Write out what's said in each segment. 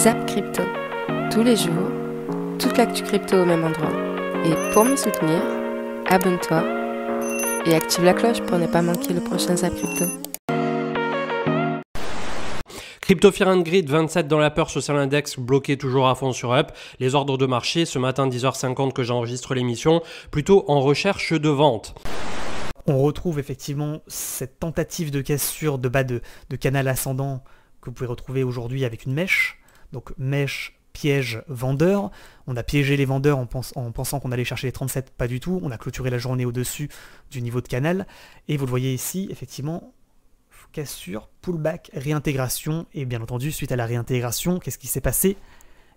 Zap Crypto. Tous les jours, toute l'actu crypto au même endroit. Et pour me soutenir, abonne-toi et active la cloche pour ne pas manquer le prochain Zap Crypto. Crypto Fear and Greed, 27 dans la peur, social index bloqué toujours à fond sur Up. Les ordres de marché, ce matin 10h50 que j'enregistre l'émission, plutôt en recherche de vente. On retrouve effectivement cette tentative de cassure de bas de canal ascendant que vous pouvez retrouver aujourd'hui avec une mèche. Donc mèche, piège, vendeur. On a piégé les vendeurs en pensant qu'on allait chercher les 37, pas du tout. On a clôturé la journée au-dessus du niveau de canal. Et vous le voyez ici, effectivement, cassure, pullback, réintégration. Et bien entendu, suite à la réintégration, qu'est-ce qui s'est passé?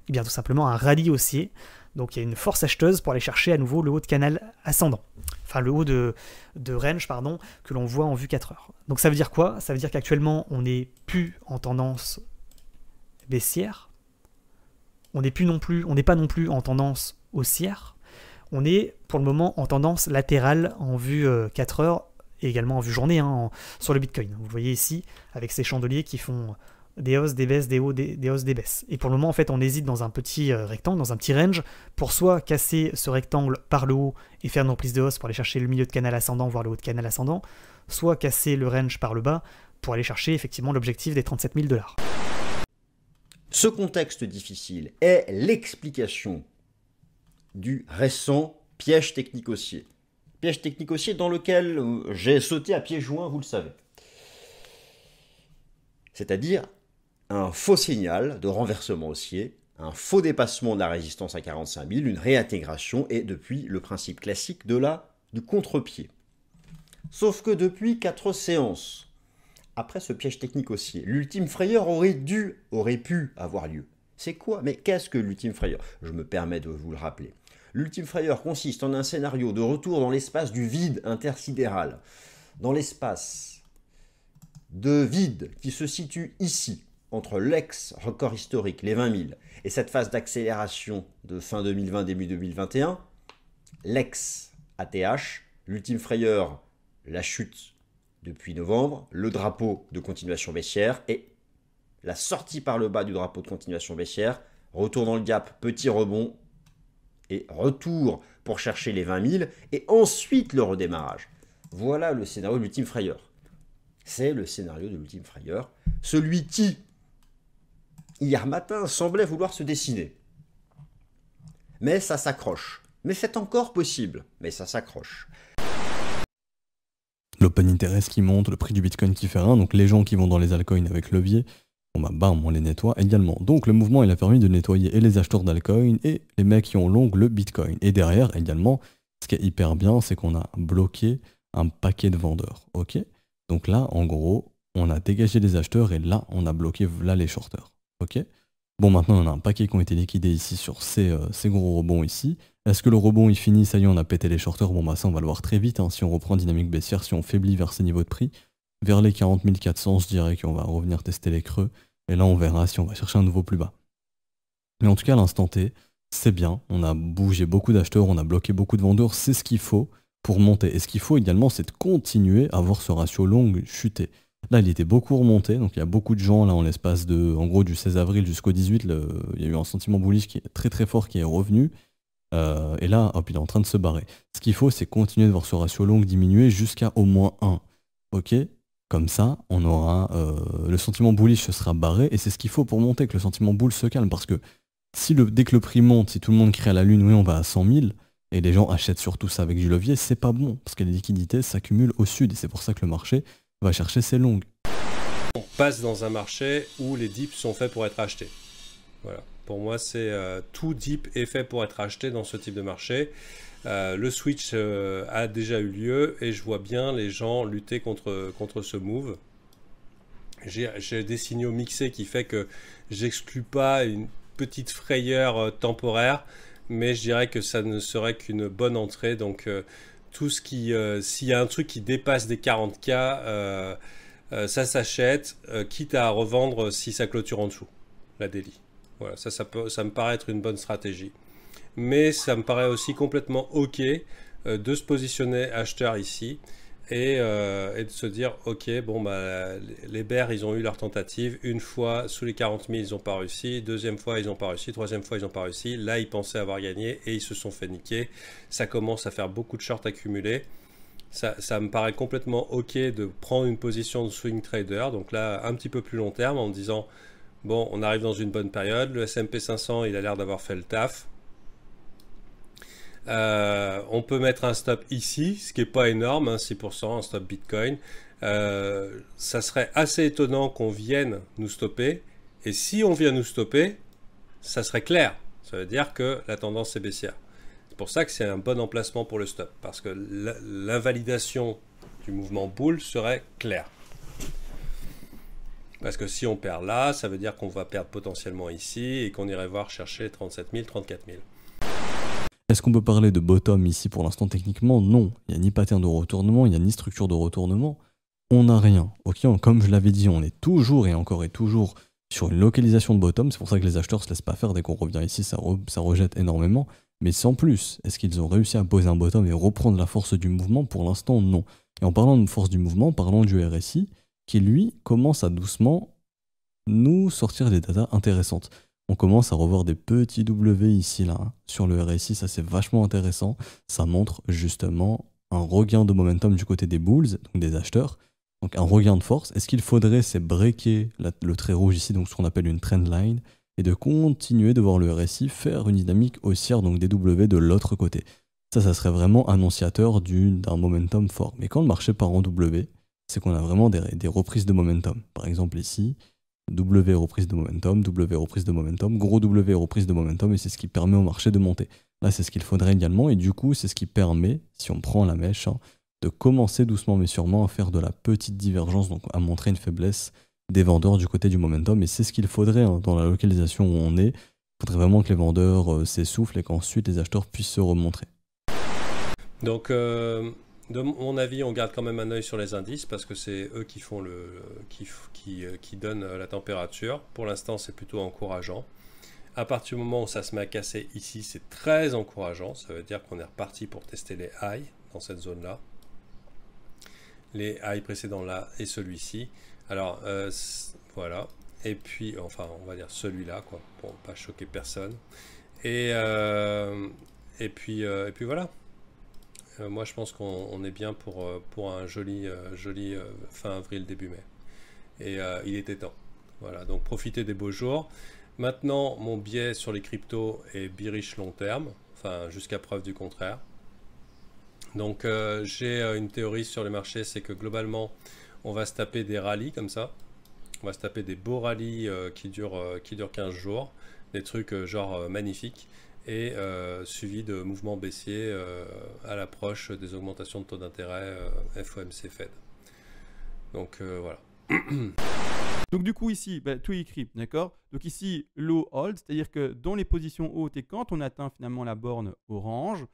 Eh bien tout simplement un rallye haussier. Donc il y a une force acheteuse pour aller chercher à nouveau le haut de canal ascendant. Enfin le haut de range, pardon, que l'on voit en vue 4 heures. Donc ça veut dire quoi? Ça veut dire qu'actuellement, on n'est plus en tendance baissière. On n'est pas non plus en tendance haussière. On est pour le moment en tendance latérale en vue 4 heures et également en vue journée sur le Bitcoin. Vous voyez ici avec ces chandeliers qui font des hausses, des baisses, des hauts, des hausses, des baisses. Et pour le moment, en fait, on hésite dans un petit rectangle, dans un petit range, pour soit casser ce rectangle par le haut et faire une reprise de hausse pour aller chercher le milieu de canal ascendant, voire le haut de canal ascendant, soit casser le range par le bas pour aller chercher effectivement l'objectif des 37 000 $. Ce contexte difficile est l'explication du récent piège technique haussier. Piège technique haussier dans lequel j'ai sauté à pieds joints, vous le savez. C'est-à-dire un faux signal de renversement haussier, un faux dépassement de la résistance à 45 000, une réintégration et depuis le principe classique du contre-pied. Sauf que depuis 4 séances, après ce piège technique haussier, l'ultime frayeur aurait pu avoir lieu. C'est quoi? Mais qu'est-ce que l'ultime frayeur? Je me permets de vous le rappeler. L'ultime frayeur consiste en un scénario de retour dans l'espace du vide intersidéral, dans l'espace de vide qui se situe ici, entre l'ex-record historique, les 20 000, et cette phase d'accélération de fin 2020, début 2021, l'ex-ATH, l'ultime frayeur, la chute depuis novembre, le drapeau de continuation baissière et la sortie par le bas du drapeau de continuation baissière, retour dans le gap, petit rebond et retour pour chercher les 20 000 et ensuite le redémarrage. Voilà le scénario de l'ultime frayeur. C'est le scénario de l'ultime frayeur, celui qui, hier matin, semblait vouloir se dessiner. Mais ça s'accroche. Mais c'est encore possible, mais ça s'accroche. L'open interest qui monte, le prix du Bitcoin qui fait rien, donc les gens qui vont dans les altcoins avec levier, bam, on les nettoie également. Donc le mouvement il a permis de nettoyer et les acheteurs d'altcoin et les mecs qui ont long le Bitcoin. Et derrière également, ce qui est hyper bien, c'est qu'on a bloqué un paquet de vendeurs. Ok? Donc là, en gros, on a dégagé les acheteurs et là, on a bloqué là les shorters. Ok? Bon, maintenant, on a un paquet qui ont été liquidés ici sur ces gros rebonds ici. Est-ce que le rebond, il finit? Ça y est, on a pété les shorters. Bon, ça, on va le voir très vite. Si on reprend dynamique baissière, si on faiblit vers ces niveaux de prix, vers les 40 400, je dirais qu'on va revenir tester les creux. Et là, on verra si on va chercher un nouveau plus bas. Mais en tout cas, à l'instant T, c'est bien. On a bougé beaucoup d'acheteurs, on a bloqué beaucoup de vendeurs. C'est ce qu'il faut pour monter. Et ce qu'il faut également, c'est de continuer à voir ce ratio long chuter. Là, il était beaucoup remonté, donc il y a beaucoup de gens, là, en l'espace de, en gros, du 16 avril jusqu'au 18, il y a eu un sentiment bullish qui est très très fort qui est revenu. Et là, hop, il est en train de se barrer. Ce qu'il faut, c'est continuer de voir ce ratio long diminuer jusqu'à au moins 1. Ok? Comme ça, on aura le sentiment bullish se sera barré, et c'est ce qu'il faut pour monter, que le sentiment bull se calme, parce que dès que le prix monte, si tout le monde crie à la lune, oui, on va à 100 000, et les gens achètent surtout ça avec du levier, c'est pas bon, parce que les liquidités s'accumulent au sud, et c'est pour ça que le marché va chercher ses longues. On passe dans un marché où les dips sont faits pour être achetés. Voilà. Pour moi, c'est tout dip est fait pour être acheté dans ce type de marché. Le switch a déjà eu lieu et je vois bien les gens lutter contre ce move. J'ai des signaux mixés qui fait que j'exclus pas une petite frayeur temporaire, mais je dirais que ça ne serait qu'une bonne entrée. Donc tout ce qui, s'il y a un truc qui dépasse des 40K, ça s'achète, quitte à revendre si ça clôture en dessous, la daily. Voilà, ça me paraît être une bonne stratégie. Mais ça me paraît aussi complètement OK de se positionner acheteur ici et de se dire, ok, bon, bah, les bears, ils ont eu leur tentative. Une fois, sous les 40 000, ils n'ont pas réussi. Deuxième fois, ils n'ont pas réussi. Troisième fois, ils n'ont pas réussi. Là, ils pensaient avoir gagné et ils se sont fait niquer. Ça commence à faire beaucoup de shorts accumulés. Ça me paraît complètement ok de prendre une position de swing trader. Donc là, un petit peu plus long terme, en me disant, bon, on arrive dans une bonne période. Le S&P 500, il a l'air d'avoir fait le taf. On peut mettre un stop ici, ce qui n'est pas énorme, hein, 6%, un stop Bitcoin. Ça serait assez étonnant qu'on vienne nous stopper. Et si on vient nous stopper, ça serait clair. Ça veut dire que la tendance est baissière. C'est pour ça que c'est un bon emplacement pour le stop. Parce que l'invalidation du mouvement bull serait claire. Parce que si on perd là, ça veut dire qu'on va perdre potentiellement ici et qu'on irait voir chercher 37 000, 34 000. Est-ce qu'on peut parler de bottom ici pour l'instant? Techniquement, non. Il n'y a ni pattern de retournement, il n'y a ni structure de retournement. On n'a rien. Ok, comme je l'avais dit, on est toujours et encore et toujours sur une localisation de bottom. C'est pour ça que les acheteurs ne se laissent pas faire. Dès qu'on revient ici, ça rejette énormément. Mais sans plus, est-ce qu'ils ont réussi à poser un bottom et reprendre la force du mouvement? Pour l'instant, non. Et en parlant de force du mouvement, parlons du RSI, qui lui commence à doucement nous sortir des datas intéressantes. On commence à revoir des petits W ici, là, hein. Sur le RSI, ça c'est vachement intéressant. Ça montre justement un regain de momentum du côté des bulls, donc des acheteurs. Donc un regain de force. Et ce qu'il faudrait, c'est breaker le trait rouge ici, donc ce qu'on appelle une trend line, et de continuer de voir le RSI faire une dynamique haussière, donc des W de l'autre côté. Ça serait vraiment annonciateur d'un momentum fort. Mais quand le marché part en W, c'est qu'on a vraiment des reprises de momentum. Par exemple ici, W reprise de momentum, W reprise de momentum, gros W reprise de momentum, et c'est ce qui permet au marché de monter. Là, c'est ce qu'il faudrait également, et du coup, c'est ce qui permet, si on prend la mèche, hein, de commencer doucement mais sûrement à faire de la petite divergence, donc à montrer une faiblesse des vendeurs du côté du momentum, et c'est ce qu'il faudrait hein, dans la localisation où on est. Il faudrait vraiment que les vendeurs s'essoufflent et qu'ensuite les acheteurs puissent se remontrer. Donc, de mon avis, on garde quand même un œil sur les indices parce que c'est eux qui font qui donnent la température. Pour l'instant, c'est plutôt encourageant. À partir du moment où ça se met à casser ici, c'est très encourageant. Ça veut dire qu'on est reparti pour tester les highs dans cette zone-là. Les highs précédents là et celui-ci. Alors, voilà. Et puis, enfin, on va dire celui-là, quoi, pour ne pas choquer personne. Et puis voilà. Moi, je pense qu'on est bien pour un joli fin avril, début mai. Et il était temps. Voilà, donc profitez des beaux jours. Maintenant, mon biais sur les cryptos est bearish long terme, enfin jusqu'à preuve du contraire. Donc j'ai une théorie sur les marchés, c'est que globalement, on va se taper des rallyes comme ça. On va se taper des beaux rallyes qui durent 15 jours, des trucs genre magnifiques. Et suivi de mouvements baissiers à l'approche des augmentations de taux d'intérêt FOMC Fed. Donc voilà. Donc du coup ici, tout est écrit, d'accord? Donc ici, low hold, c'est-à-dire que dans les positions hautes et quand on atteint finalement la borne orange,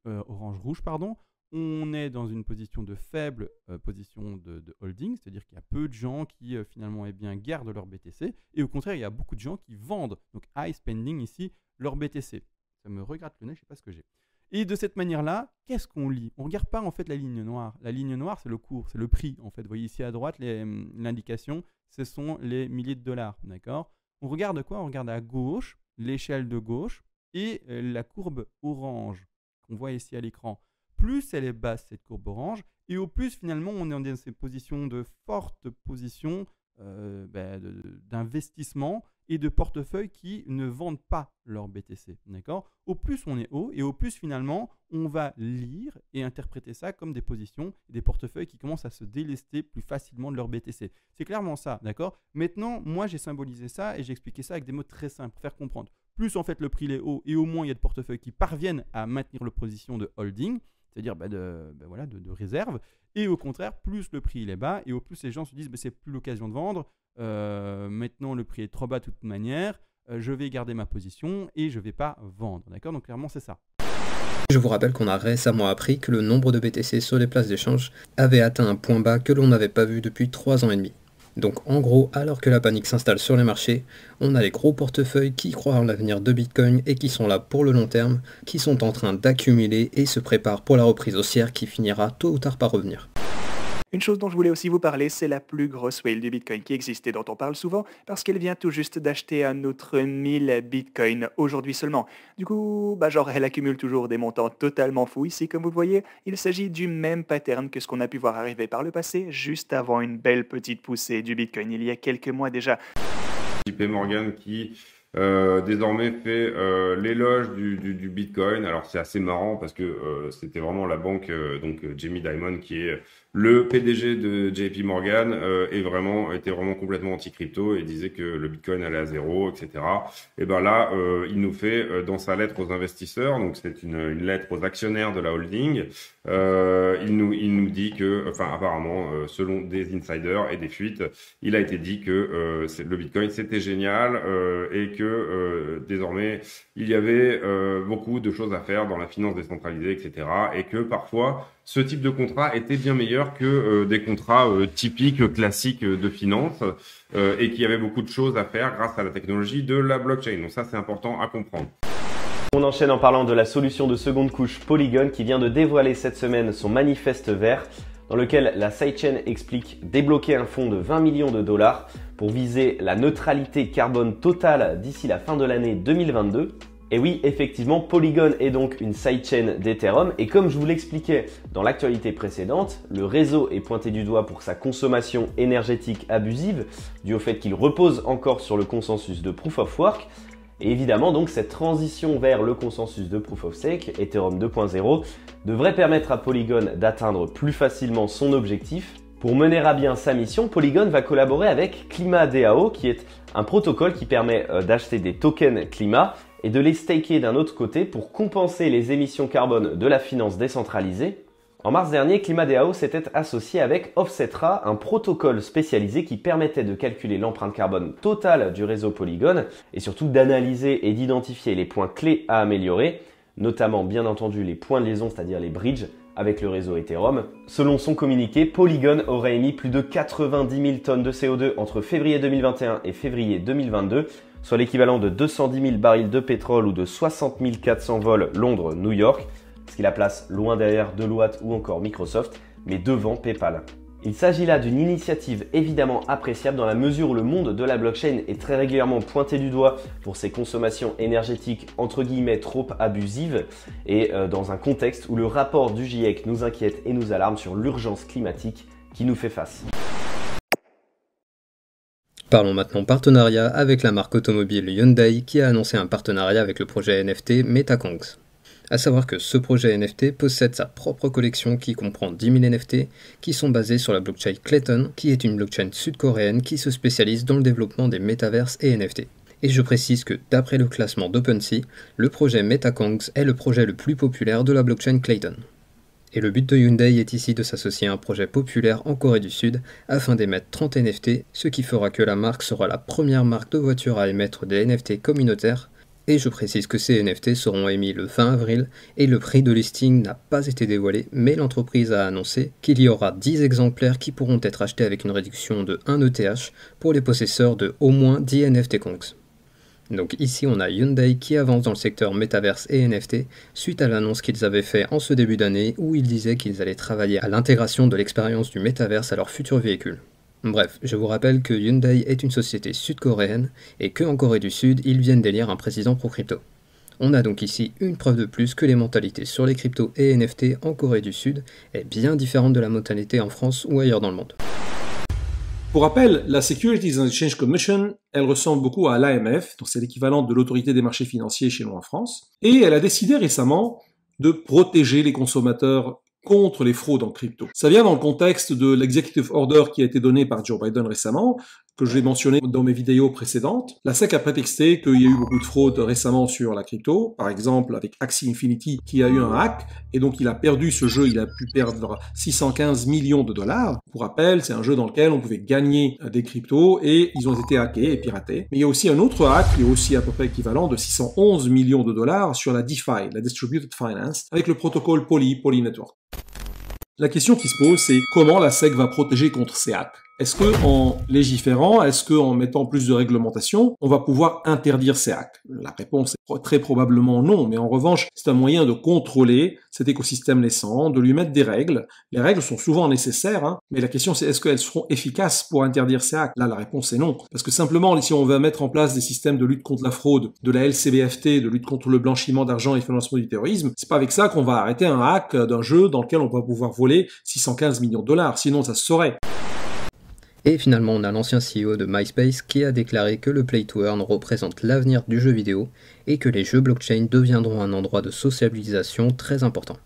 orange-rouge, pardon, on est dans une position de faible position de holding, c'est-à-dire qu'il y a peu de gens qui finalement gardent leur BTC, et au contraire, il y a beaucoup de gens qui vendent, donc high spending ici, leur BTC. Ça me regratte le nez, je ne sais pas ce que j'ai. Et de cette manière-là, qu'est-ce qu'on lit? On ne regarde pas en fait la ligne noire. La ligne noire, c'est le cours, c'est le prix en fait. Vous voyez ici à droite, l'indication, ce sont les milliers de dollars, d'accord? On regarde quoi? On regarde à gauche, l'échelle de gauche, et la courbe orange qu'on voit ici à l'écran. Plus elle est basse, cette courbe orange, et au plus finalement on est dans ces positions de forte position d'investissement et de portefeuilles qui ne vendent pas leur BTC, d'accord? Au plus on est haut et au plus finalement on va lire et interpréter ça comme des positions et des portefeuilles qui commencent à se délester plus facilement de leur BTC. C'est clairement ça, d'accord? Maintenant, moi j'ai symbolisé ça et j'ai expliqué ça avec des mots très simples pour faire comprendre. Plus en fait le prix est haut et au moins il y a de portefeuilles qui parviennent à maintenir leur position de holding, c'est-à-dire de réserve, et au contraire, plus le prix il est bas, et au plus les gens se disent c'est plus l'occasion de vendre, maintenant le prix est trop bas de toute manière, je vais garder ma position et je ne vais pas vendre, d'accord? Donc clairement c'est ça. Je vous rappelle qu'on a récemment appris que le nombre de BTC sur les places d'échange avait atteint un point bas que l'on n'avait pas vu depuis 3 ans et demi. Donc en gros, alors que la panique s'installe sur les marchés, on a les gros portefeuilles qui croient en l'avenir de Bitcoin et qui sont là pour le long terme, qui sont en train d'accumuler et se préparent pour la reprise haussière qui finira tôt ou tard par revenir. Une chose dont je voulais aussi vous parler, c'est la plus grosse whale du Bitcoin qui existait, dont on parle souvent, parce qu'elle vient tout juste d'acheter un autre 1000 Bitcoin aujourd'hui seulement. Du coup, elle accumule toujours des montants totalement fous ici, comme vous le voyez. Il s'agit du même pattern que ce qu'on a pu voir arriver par le passé, juste avant une belle petite poussée du Bitcoin il y a quelques mois déjà. JP Morgan qui désormais fait l'éloge du Bitcoin. Alors c'est assez marrant parce que c'était vraiment la banque, Jamie Dimon qui est le PDG de JP Morgan était vraiment complètement anti-crypto et disait que le Bitcoin allait à zéro, etc. Et ben là, il nous fait dans sa lettre aux investisseurs, donc c'est une lettre aux actionnaires de la holding, il nous dit que, apparemment, selon des insiders et des fuites, il a été dit que le Bitcoin c'était génial et que désormais il y avait beaucoup de choses à faire dans la finance décentralisée, etc. Et que parfois ce type de contrat était bien meilleur que des contrats typiques, classiques de finance, et qu'il y avait beaucoup de choses à faire grâce à la technologie de la blockchain. Donc ça, c'est important à comprendre. On enchaîne en parlant de la solution de seconde couche Polygon qui vient de dévoiler cette semaine son manifeste vert dans lequel la sidechain explique débloquer un fonds de 20 millions de dollars pour viser la neutralité carbone totale d'ici la fin de l'année 2022. Et oui, effectivement, Polygon est donc une sidechain d'Ethereum et comme je vous l'expliquais dans l'actualité précédente, le réseau est pointé du doigt pour sa consommation énergétique abusive, dû au fait qu'il repose encore sur le consensus de Proof of Work. Et évidemment, donc, cette transition vers le consensus de Proof of Stake, Ethereum 2.0, devrait permettre à Polygon d'atteindre plus facilement son objectif. Pour mener à bien sa mission, Polygon va collaborer avec ClimaDAO, qui est un protocole qui permet d'acheter des tokens climat et de les staker d'un autre côté pour compenser les émissions carbone de la finance décentralisée. En mars dernier, ClimaDAO s'était associé avec Offsetra, un protocole spécialisé qui permettait de calculer l'empreinte carbone totale du réseau Polygon et surtout d'analyser et d'identifier les points clés à améliorer, notamment bien entendu les points de liaison, c'est-à-dire les bridges, avec le réseau Ethereum. Selon son communiqué, Polygon aurait émis plus de 90 000 tonnes de CO2 entre février 2021 et février 2022, soit l'équivalent de 210 000 barils de pétrole ou de 60 400 vols Londres-New York, ce qui la place loin derrière Deloitte ou encore Microsoft, mais devant PayPal. Il s'agit là d'une initiative évidemment appréciable dans la mesure où le monde de la blockchain est très régulièrement pointé du doigt pour ses consommations énergétiques entre guillemets trop abusives et dans un contexte où le rapport du GIEC nous inquiète et nous alarme sur l'urgence climatique qui nous fait face. Parlons maintenant partenariat avec la marque automobile Hyundai qui a annoncé un partenariat avec le projet NFT MetaKongs. A savoir que ce projet NFT possède sa propre collection qui comprend 10 000 NFT qui sont basés sur la blockchain Clayton, qui est une blockchain sud-coréenne qui se spécialise dans le développement des métaverses et NFT. Et je précise que d'après le classement d'OpenSea, le projet MetaKongs est le projet le plus populaire de la blockchain Clayton. Et le but de Hyundai est ici de s'associer à un projet populaire en Corée du Sud afin d'émettre 30 NFT, ce qui fera que la marque sera la première marque de voiture à émettre des NFT communautaires. Et je précise que ces NFT seront émis le 20 avril et le prix de listing n'a pas été dévoilé, mais l'entreprise a annoncé qu'il y aura 10 exemplaires qui pourront être achetés avec une réduction de 1 ETH pour les possesseurs de au moins 10 NFT Kongs. Donc ici on a Hyundai qui avance dans le secteur Metaverse et NFT suite à l'annonce qu'ils avaient fait en ce début d'année où ils disaient qu'ils allaient travailler à l'intégration de l'expérience du Metaverse à leur futur véhicule. Bref, je vous rappelle que Hyundai est une société sud-coréenne et qu'en Corée du Sud, ils viennent d'élire un président pro-crypto. On a donc ici une preuve de plus que les mentalités sur les cryptos et NFT en Corée du Sud est bien différente de la mentalité en France ou ailleurs dans le monde. Pour rappel, la Securities and Exchange Commission, elle ressemble beaucoup à l'AMF, donc c'est l'équivalent de l'autorité des marchés financiers chez nous en France, et elle a décidé récemment de protéger les consommateurs contre les fraudes en crypto. Ça vient dans le contexte de l'executive order qui a été donné par Joe Biden récemment, que j'ai mentionné dans mes vidéos précédentes. La SEC a prétexté qu'il y a eu beaucoup de fraudes récemment sur la crypto, par exemple avec Axie Infinity qui a eu un hack, et donc il a perdu ce jeu, il a pu perdre 615 millions de dollars. Pour rappel, c'est un jeu dans lequel on pouvait gagner des cryptos et ils ont été hackés et piratés. Mais il y a aussi un autre hack qui est aussi à peu près équivalent de 611 millions de dollars sur la DeFi, la Distributed Finance, avec le protocole Poly Network. La question qui se pose, c'est comment la SEC va protéger contre ces hacks. Est-ce qu'en légiférant, est-ce qu'en mettant plus de réglementation, on va pouvoir interdire ces hacks? La réponse est très probablement non, mais en revanche, c'est un moyen de contrôler cet écosystème naissant, de lui mettre des règles. Les règles sont souvent nécessaires, hein, mais la question c'est est-ce qu'elles seront efficaces pour interdire ces hacks? Là, la réponse est non. Parce que simplement, si on va mettre en place des systèmes de lutte contre la fraude, de la LCBFT, de lutte contre le blanchiment d'argent et le financement du terrorisme, c'est pas avec ça qu'on va arrêter un hack d'un jeu dans lequel on va pouvoir voler 615 millions de dollars. Sinon, ça se saurait. Et finalement, on a l'ancien CEO de MySpace qui a déclaré que le Play to Earn représente l'avenir du jeu vidéo et que les jeux blockchain deviendront un endroit de sociabilisation très important.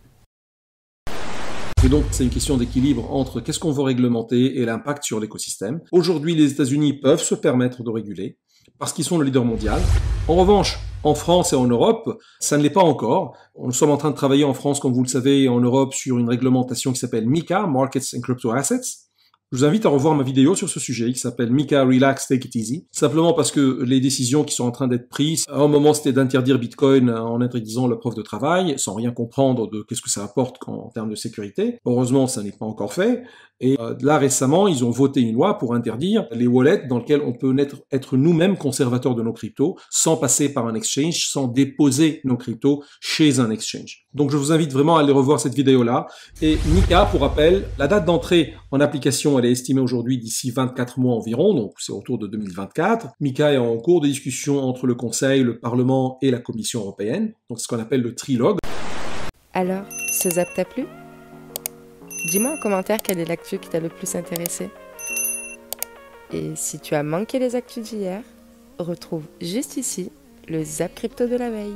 Et donc, c'est une question d'équilibre entre qu'est-ce qu'on veut réglementer et l'impact sur l'écosystème. Aujourd'hui, les États-Unis peuvent se permettre de réguler parce qu'ils sont le leader mondial. En revanche, en France et en Europe, ça ne l'est pas encore. Nous sommes en train de travailler en France, comme vous le savez, et en Europe sur une réglementation qui s'appelle MiCA, Markets and Crypto Assets. Je vous invite à revoir ma vidéo sur ce sujet qui s'appelle MiCA Relax Take It Easy. Simplement parce que les décisions qui sont en train d'être prises, à un moment c'était d'interdire Bitcoin en interdisant la preuve de travail, sans rien comprendre de qu'est-ce que ça apporte en termes de sécurité. Heureusement, ça n'est pas encore fait. Et là, récemment, ils ont voté une loi pour interdire les wallets dans lesquels on peut être nous-mêmes conservateurs de nos cryptos, sans passer par un exchange, sans déposer nos cryptos chez un exchange. Donc je vous invite vraiment à aller revoir cette vidéo-là. Et MiCA, pour rappel, la date d'entrée en application, elle est estimée aujourd'hui d'ici 24 mois environ, donc c'est autour de 2024. MiCA est en cours de discussion entre le Conseil, le Parlement et la Commission européenne, donc ce qu'on appelle le trilogue. Alors, ce zap t'a plu? Dis-moi en commentaire quelle est l'actu qui t'a le plus intéressé. Et si tu as manqué les actus d'hier, retrouve juste ici le Zap Crypto de la veille.